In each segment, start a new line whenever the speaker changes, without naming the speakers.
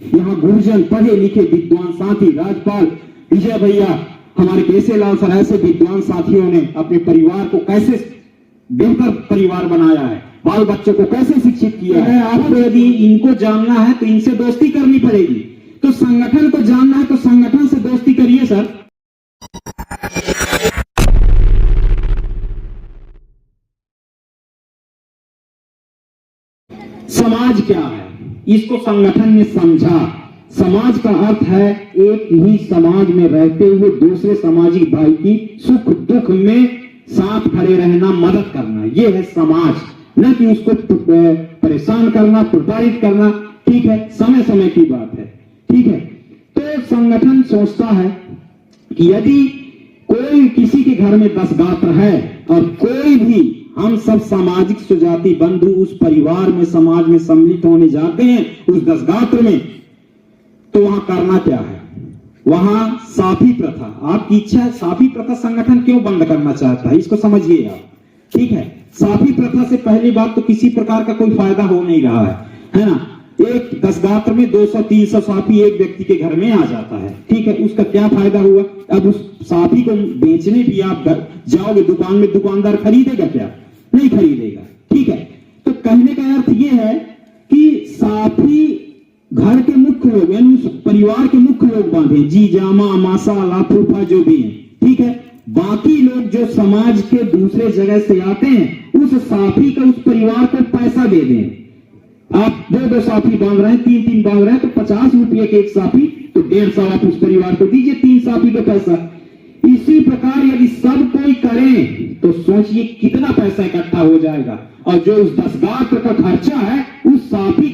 यहाँ गुरुजन, पढ़े लिखे विद्वान साथी, राजपाल, विजय भैया, हमारे केसेलाल सर, ऐसे विद्वान साथियों ने अपने परिवार को कैसे बेहतर परिवार बनाया है, बाल बच्चों को कैसे शिक्षित किया है। आपको यदि इनको जानना है तो इनसे दोस्ती करनी पड़ेगी, तो संगठन को जानना है तो संगठन से दोस्ती करिए सर। समाज क्या है, इसको संगठन ने समझा। समाज का अर्थ है एक ही समाज में रहते हुए दूसरे सामाजिक भाई की सुख दुख में साथ खड़े रहना, मदद करना, ये है समाज। न कि उसको परेशान करना, प्रताड़ित करना। ठीक है, समय समय की बात है। ठीक है, तो संगठन सोचता है कि यदि कोई किसी के घर में 10 गात्र है और कोई भी हम सब सामाजिक सुजाति बंधु उस परिवार में, समाज में सम्मिलित होने जाते हैं उस 10 गात्र में, तो वहां करना क्या है? वहां साफी प्रथा, आपकी इच्छा है, साफी प्रथा संगठन क्यों बंद करना चाहता है, इसको समझिए आप। ठीक है, साफी प्रथा से पहली बात तो किसी प्रकार का कोई फायदा हो नहीं रहा है ना। एक 10 गात्र में 200-300 साफी एक व्यक्ति के घर में आ जाता है। ठीक है, उसका क्या फायदा हुआ? अब उस साफी को बेचने भी आप जाओगे दुकान में, दुकानदार खरीदेगा क्या? नहीं खरीदेगा। ठीक है, तो कहने का अर्थ यह है कि साफी घर के मुख्य लोग, यानी उस परिवार के मुख्य लोग बांधे, जी जामा मासा लाफूफा जो भी है। ठीक है, बाकी लोग जो समाज के दूसरे जगह से आते हैं उस साफी का उस परिवार को पैसा दे दें। आप 2-2 साफी बांध रहे हैं, 3-3 बांध रहे हैं, तो 50 रुपये के एक साफी, तो 150 आप उस परिवार को दीजिए, 3 साफी का पैसा। इसी प्रकार यदि सब कोई करे तो सोचिए कितना पैसा इकट्ठा हो जाएगा, और जो उस 10 गात्र का खर्चा है उस साफी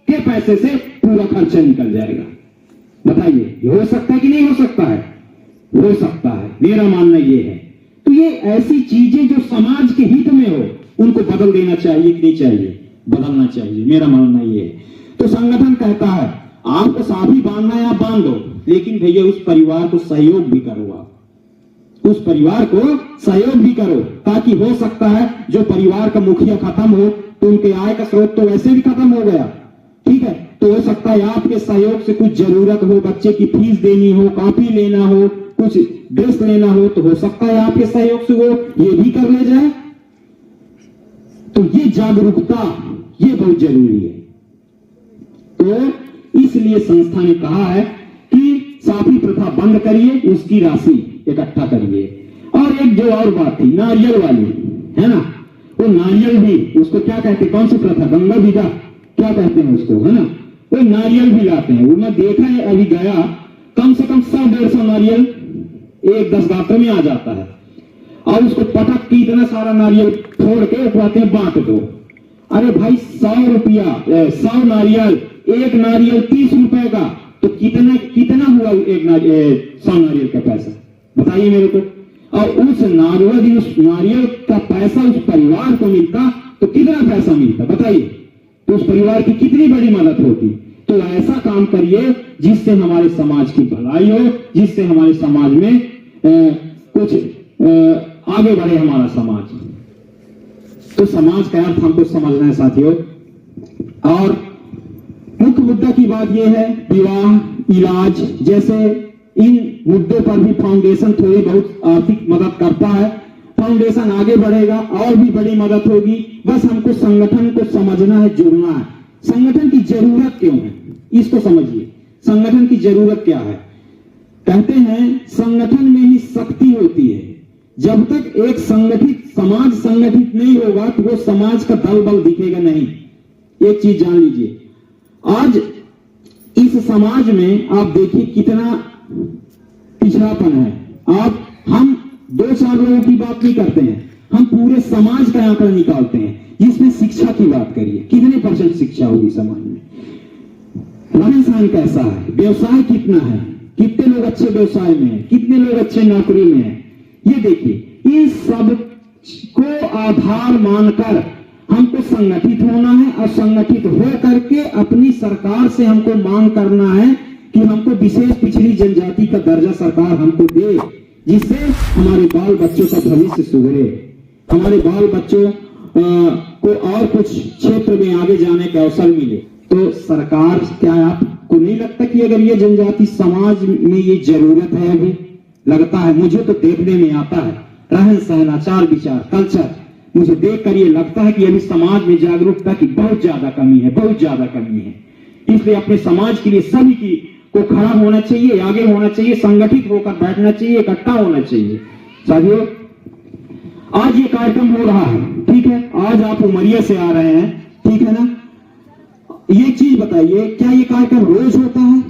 के पैसे से पूरा खर्चा निकल जाएगा। बताइए, ये हो सकता है कि नहीं हो सकता है? हो सकता है, मेरा मानना ये है। तो ये ऐसी चीजें जो समाज के हित में हो उनको बदल देना चाहिए कि नहीं चाहिए? बदलना चाहिए, मेरा मानना ये है। तो संगठन कहता है आपको साफी बांधना है, आप बांध दो, लेकिन भैया उस परिवार को सहयोग भी करो, आप उस परिवार को सहयोग भी करो, ताकि हो सकता है जो परिवार का मुखिया खत्म हो तो उनके आय का स्रोत तो वैसे भी खत्म हो गया। ठीक है, तो हो सकता है आपके सहयोग से कुछ जरूरत हो, बच्चे की फीस देनी हो, कॉपी लेना हो, कुछ ड्रेस लेना हो, तो हो सकता है आपके सहयोग से वो ये भी कर ले जाए। तो ये जागरूकता ये बहुत जरूरी है। तो इसलिए संस्था ने कहा है कि साफी प्रथा बंद करिए, उसकी राशि इकट्ठा करिए। और एक जो और बात थी नारियल वाली, है ना, वो नारियल भी, उसको क्या कहते हैं, कौन सी प्रथा, गंगा विदा क्या कहते हैं उसको, है ना, वो नारियल भी लाते हैं। वो मैं देखा है, अभी गया, कम से कम 100-150 नारियल एक 10 गात्र में आ जाता है, और उसको पटक के इतना सारा नारियल फोड़ के कहते हैं बांट दो। अरे भाई 100 रुपया, 100 नारियल, एक नारियल 30 रुपए का, तो कितना हुआ एक 100 नारियल का पैसा, बताइए मेरे को। और उस नारियल का पैसा उस परिवार को मिलता तो कितना पैसा मिलता, बताइए, तो उस परिवार की कितनी बड़ी मदद होती। तो ऐसा काम करिए जिससे हमारे समाज की भलाई हो, जिससे हमारे समाज में कुछ आगे बढ़े हमारा समाज। तो समाज का अर्थ हमको समझना है साथियों। और मुख्य मुद्दा की बात यह है, विवाह, इलाज जैसे इन मुद्दों पर भी फाउंडेशन थोड़ी बहुत आर्थिक मदद करता है। फाउंडेशन आगे बढ़ेगा और भी बड़ी मदद होगी। बस हमको संगठन को समझना है, जुड़ना है। संगठन की जरूरत क्यों है, इसको समझिए। संगठन की जरूरत क्या है? कहते हैं संगठन में ही शक्ति होती है। जब तक एक संगठित समाज संगठित नहीं होगा तो वो समाज का दल बल दिखेगा नहीं। एक चीज जान लीजिए, आज इस समाज में आप देखिए कितना पिछड़ापन है। हम 2-4 लोगों की बात नहीं करते हैं, हम पूरे समाज का आंकड़ा निकालते हैं। जिसमें शिक्षा की बात करिए, कितने % शिक्षा होगी समाज में, रहन सहन कैसा है, व्यवसाय कितना है, कितने लोग अच्छे व्यवसाय में हैं, कितने लोग अच्छे नौकरी में हैं, ये देखिए। इन सब को आधार मानकर हमको संगठित होना है, और संगठित हो करके अपनी सरकार से हमको मांग करना है कि हमको विशेष पिछड़ी जनजाति का दर्जा सरकार हमको दे, जिससे हमारे बाल बच्चों का भविष्य सुधरे, हमारे बाल बच्चों को और कुछ क्षेत्र में आगे जाने का अवसर मिले। तो सरकार क्या आप आपको नहीं लगता कि अगर ये जनजाति समाज में ये जरूरत है? अभी लगता है, मुझे तो देखने में आता है, रहन सहन, आचार विचार, कल्चर, मुझे देखकर ये लगता है कि अभी समाज में जागरूकता की बहुत ज्यादा कमी है, बहुत ज्यादा कमी है। इसलिए अपने समाज के लिए सभी की को खड़ा होना चाहिए, आगे होना चाहिए, संगठित होकर बैठना चाहिए, इकट्ठा होना चाहिए। साथियों, आज ये कार्यक्रम हो रहा है, ठीक है, आज आप उमरिया से आ रहे हैं, ठीक है ना? ये चीज बताइए, क्या ये कार्यक्रम रोज होता है?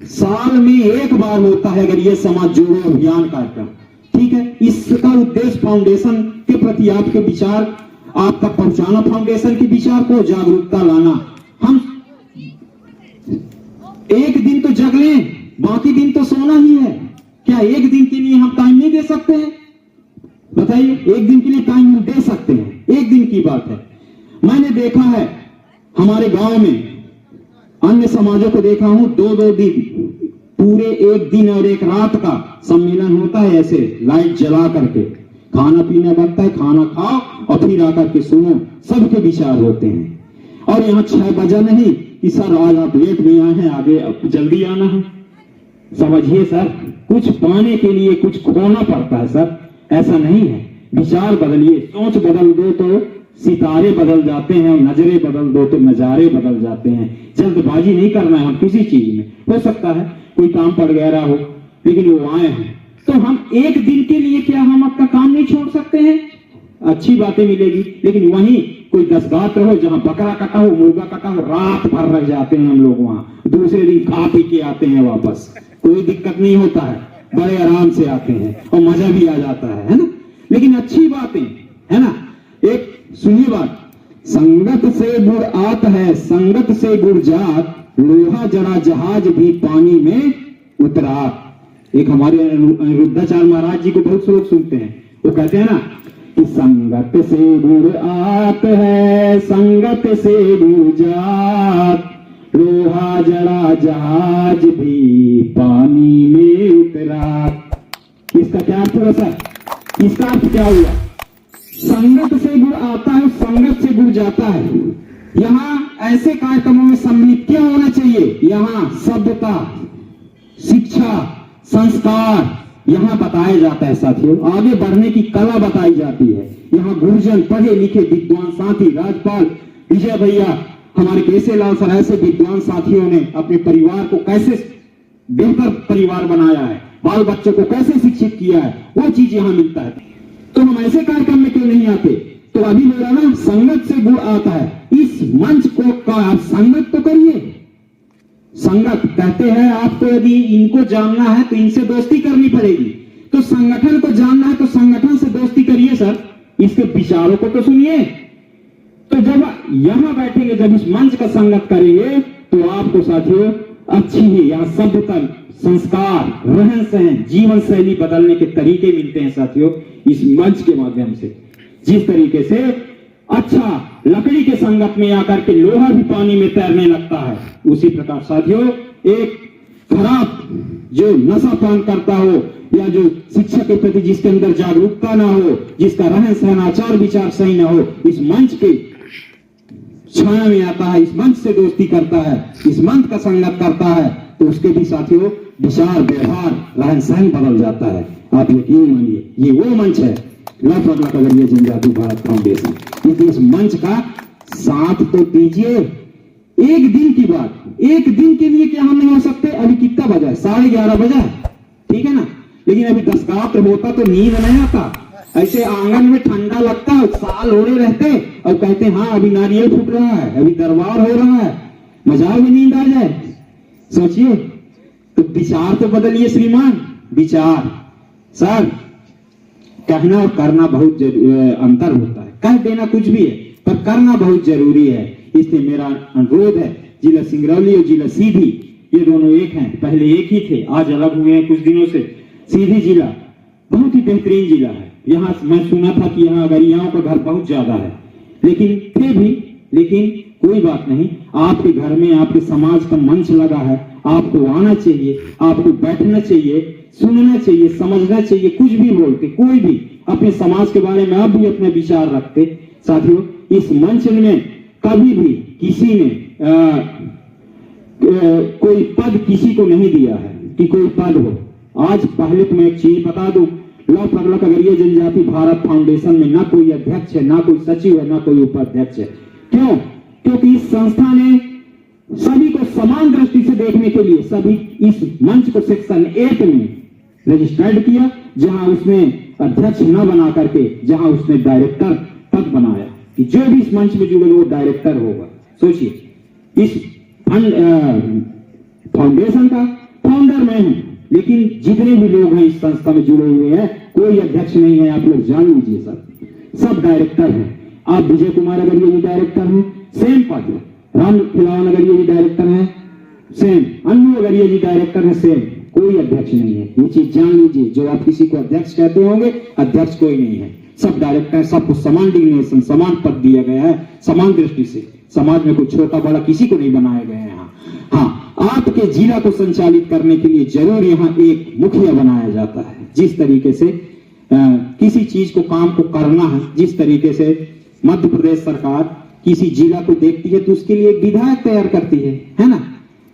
साल में एक बार होता है अगर ये समाज जोड़ो अभियान कार्यक्रम, ठीक है? इसका उद्देश्य फाउंडेशन के प्रति आपके विचार आप तक पहुंचाना, फाउंडेशन के विचार को जागरूकता लाना। हम एक दिन तो जग लें, बाकी दिन तो सोना ही है। क्या एक दिन के लिए हम टाइम नहीं दे सकते हैं? बताइए, एक दिन के लिए टाइम हम दे सकते हैं? एक दिन की बात है। मैंने देखा है हमारे गांव में, अन्य समाजों को देखा हूं, 2-2 दिन, पूरे एक दिन और एक रात का सम्मेलन होता है, ऐसे लाइट जला करके खाना पीना बनता है, खाना खाओ और फिर आकर के सुनो, सबके विचार होते हैं। और यहाँ 6 बजा नहीं कि सर आज आप लेट नहीं आए हैं, आगे जल्दी आना है। समझिए सर, कुछ पाने के लिए कुछ खोना पड़ता है सर, ऐसा नहीं है। विचार बदलिए, सोच बदल दो तो सितारे बदल जाते हैं, और नजरें बदल दो तो नजारे बदल जाते हैं। जल्दबाजी नहीं करना है हम किसी चीज में। हो सकता है कोई काम पड़ गया हो, लेकिन वो आए हैं तो हम एक दिन के लिए क्या हम अपना काम नहीं छोड़ सकते हैं? अच्छी बातें मिलेगी, लेकिन वहीं कोई 10 गात्र हो, जहां बकरा कटा हो, मुर्गा कटा हो, रात भर रह जाते हैं हम लोग वहां, दूसरे दिन खा पी के आते हैं वापस, कोई दिक्कत नहीं होता है, बड़े आराम से आते हैं और मजा भी आ जाता है ना? लेकिन अच्छी बातें है ना। एक सुनिए बात, संगत से गुड़ आत है, संगत से गुड़ जात, लोहा जड़ा जहाज भी पानी में उतरा। एक हमारे अनिरुद्धाचार्य महाराज जी को बहुत से लोग सुनते हैं, वो कहते हैं ना कि संगत से गुड़ आत है, संगत से गुड़ जात, लोहा जड़ा जहाज भी पानी में उतरा। इसका क्या अर्थ हुआ सर? इसका अर्थ क्या हुआ? संगत से गुड़ आता है, संगत से गुड़ जाता है। यहाँ ऐसे कार्यक्रमों में सम्मिलित क्या होना चाहिए? यहाँ सभ्यता, शिक्षा, संस्कार यहाँ बताया जाता है साथियों, आगे बढ़ने की कला बताई जाती है। यहाँ गुरुजन, पढ़े लिखे विद्वान साथी, राजपाल विजय भैया, हमारे केसे लाल सर, ऐसे विद्वान साथियों ने अपने परिवार को कैसे बेहतर परिवार बनाया है, बाल बच्चों को कैसे शिक्षित किया है, वो चीज यहाँ मिलता है। तो हम ऐसे कार्यक्रम में क्यों नहीं आते? तो अभी बोला ना, संगत से गुण आता है। इस मंच को का आप संगत तो करिए। संगत कहते हैं आपको, यदि इनको जानना है तो इनसे दोस्ती करनी पड़ेगी, तो संगठन को जानना है तो संगठन से दोस्ती करिए सर, इसके विचारों को तो सुनिए। तो जब यहां बैठेंगे, जब इस मंच का संगत करेंगे, तो आपको साथियों अच्छी ही यहाँ सभ्यता, संस्कार, रहन सहन, जीवन शैली बदलने के तरीके मिलते हैं साथियों इस मंच के माध्यम से। जिस तरीके से अच्छा लकड़ी के संगत में आकर के लोहा भी पानी में तैरने लगता है, उसी प्रकार साथियों एक खराब जो नशा पान करता हो, या जो शिक्षा के प्रति जिसके अंदर जागरूकता ना हो, जिसका रहन सहन, आचार विचार सही ना हो, इस मंच के छाया में आता है, इस मंच से दोस्ती करता है, इस मंच का संगत करता है, तो उसके भी साथियों विचार, व्यवहार, रहन सहन बदल जाता है। आप यकीन मानिए, ये वो मंच है लगभग अगर ये जनजाति भारत फाउंडेशन, इस मंच का साथ तो दीजिए। एक दिन की बात, एक दिन के लिए क्या हम नहीं हो सकते? अभी कितना बजा है? 11:30 बजा है, ठीक है ना? लेकिन अभी 10 गात्र होता तो नींद नहीं आता, ऐसे आंगन में ठंडा लगता है, साल ओढ़े रहते और कहते हाँ अभी नारियल फूट रहा है, अभी दरबार हो रहा है, मजाक में नींद आ जाए। सोचिए, तो विचार तो बदलिए श्रीमान, विचार। सर, कहना और करना बहुत अंतर होता है, कह देना कुछ भी है पर करना बहुत जरूरी है। इसलिए मेरा अनुरोध है, जिला सिंगरौली और जिला सीधी ये दोनों एक हैं, पहले एक ही थे, आज अलग हुए हैं कुछ दिनों से। सीधी जिला बहुत ही बेहतरीन जिला है। यहाँ मैं सुना था कि यहाँ गरीबाओं का घर बहुत ज्यादा है, लेकिन कोई बात नहीं, आपके घर में आपके समाज का मंच लगा है, आपको आना चाहिए, आपको बैठना चाहिए, सुनना चाहिए, समझना चाहिए। कुछ भी बोलते, कोई भी अपने समाज के बारे में आप भी अपने विचार रखते। साथियों, इस मंच में कभी भी किसी ने कोई पद किसी को नहीं दिया है कि कोई पद हो। आज पहले तो मैं एक चीज बता दूं, लौ पगलक अगरिया जनजाति भारत फाउंडेशन में ना कोई अध्यक्ष है, ना कोई सचिव है, ना कोई उपाध्यक्ष है। क्यों? क्योंकि इस संस्था ने सभी को समान दृष्टि से देखने के लिए सभी इस मंच को सेक्शन 8 में रजिस्टर्ड किया, जहां उसने अध्यक्ष न बना करके जहां उसने डायरेक्टर पद बनाया कि जो भी इस मंच में जुड़े वो डायरेक्टर होगा। सोचिए, इस फाउंडेशन का फाउंडर मैं हूं, लेकिन जितने भी लोग हैं इस संस्था में जुड़े हुए हैं कोई अध्यक्ष नहीं है। आप लोग जान लीजिए, सब डायरेक्टर हैं। आप विजय कुमार अगरिया जी डायरेक्टर हैं, सेम पद। राम खिलावन अगरिया जी डायरेक्टर हैं, सेम। अन्नू अगरिया जी डायरेक्टर हैं, सेम। कोई अध्यक्ष नहीं है, ये चीज जान लीजिए। जो आप किसी को अध्यक्ष कहते होंगे, अध्यक्ष कोई नहीं है, सब डायरेक्टर। सबको समान डिग्नेशन, समान पद दिया गया है, समान दृष्टि से। समाज में कोई छोटा बड़ा किसी को नहीं बनाया गया है। हाँ, आपके जिला को संचालित करने के लिए जरूर यहाँ एक मुखिया बनाया जाता है। जिस तरीके से किसी चीज को काम को करना है, जिस तरीके से मध्य प्रदेश सरकार किसी जिला को देखती है तो उसके लिए एक विधायक तैयार करती है ना।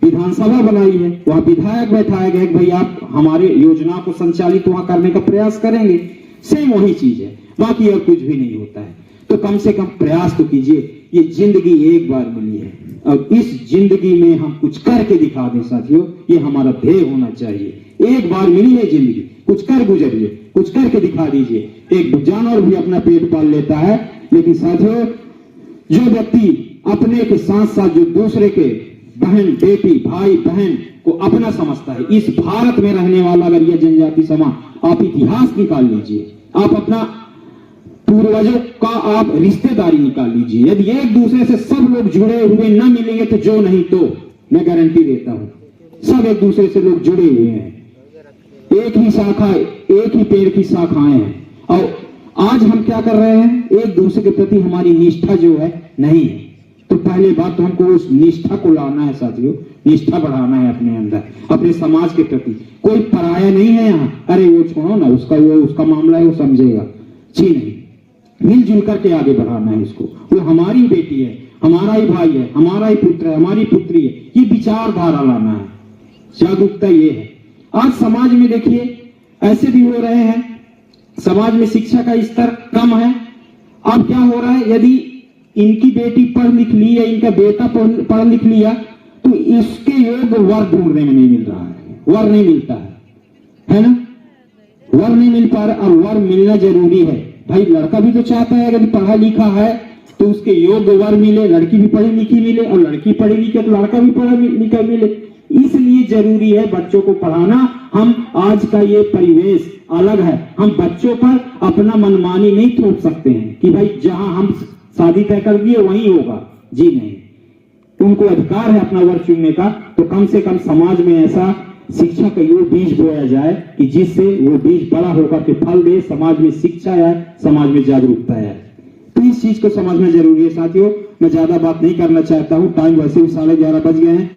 विधानसभा बनाई है, वहां विधायक बैठाया गया कि भाई आप हमारे योजना को संचालित वहां करने का प्रयास करेंगे। सेम वही चीज है, बाकी और कुछ भी नहीं होता है। तो कम से कम प्रयास तो कीजिए। ये जिंदगी एक बार मिली है और इस जिंदगी में हम कुछ करके दिखा दें साथियों, ये हमारा ध्येय होना चाहिए। एक बार मिली है जिंदगी, कुछ कर गुजरिए, कुछ करके दिखा दीजिए। एक जानवर भी अपना पेट पाल लेता है, लेकिन साथियों जो व्यक्ति अपने के साथ साथ जो दूसरे के बहन बेटी भाई बहन को अपना समझता है, इस भारत में रहने वाला अगर यह जनजाति समाज, आप इतिहास निकाल लीजिए, आप अपना पूर्वजों का आप रिश्तेदारी निकाल लीजिए। यदि एक दूसरे से सब लोग जुड़े हुए न मिलेंगे तो जो नहीं तो मैं गारंटी देता हूं सब एक दूसरे से लोग जुड़े हुए हैं। एक ही शाखा, एक ही पेड़ की शाखाएं हैं। और आज हम क्या कर रहे हैं, एक दूसरे के प्रति हमारी निष्ठा जो है नहीं है। तो पहले बात तो हमको उस निष्ठा को लाना है साथियों, निष्ठा बढ़ाना है अपने अंदर, अपने समाज के प्रति। कोई पराया नहीं है यहाँ, अरे वो छोड़ो ना, उसका मामला है, वो समझेगा। जी नहीं, मिलजुल करके आगे बढ़ाना है इसको। वो हमारी बेटी है, हमारा ही भाई है, हमारा ही पुत्र है, हमारी पुत्री है, ये विचारधारा लाना है। जागरूकता ये है। आज समाज में देखिए ऐसे भी हो रहे हैं, समाज में शिक्षा का स्तर कम है। अब क्या हो रहा है, यदि इनकी बेटी पढ़ लिख ली या इनका बेटा पढ़ लिख लिया तो इसके योग्य वर ढूंढने में नहीं मिल रहा है, वर नहीं मिलता है ना, वर नहीं मिल पा रहा। और वर मिलना जरूरी है भाई। लड़का भी तो चाहता है अगर पढ़ा लिखा है तो उसके योग्य वर मिले, लड़की भी पढ़ी लिखी मिले, और लड़की पढ़ी लिखी तो लड़का भी पढ़ा लिखा मिले। इसलिए जरूरी है बच्चों को पढ़ाना। हम आज का ये परिवेश अलग है, हम बच्चों पर अपना मनमानी नहीं थोप सकते हैं कि भाई जहां हम शादी तय कर दिए वही होगा। जी नहीं, उनको अधिकार है अपना वर चुनने का। तो कम से कम समाज में ऐसा शिक्षा का यो बीज बोया जाए कि जिससे वो बीज बड़ा होकर के फल दे, समाज में शिक्षा आए, समाज में जागरूकता आए। तो इस चीज को समझना जरूरी है साथियों। मैं ज्यादा बात नहीं करना चाहता हूं, टाइम वैसे भी 11:30 बज गए हैं।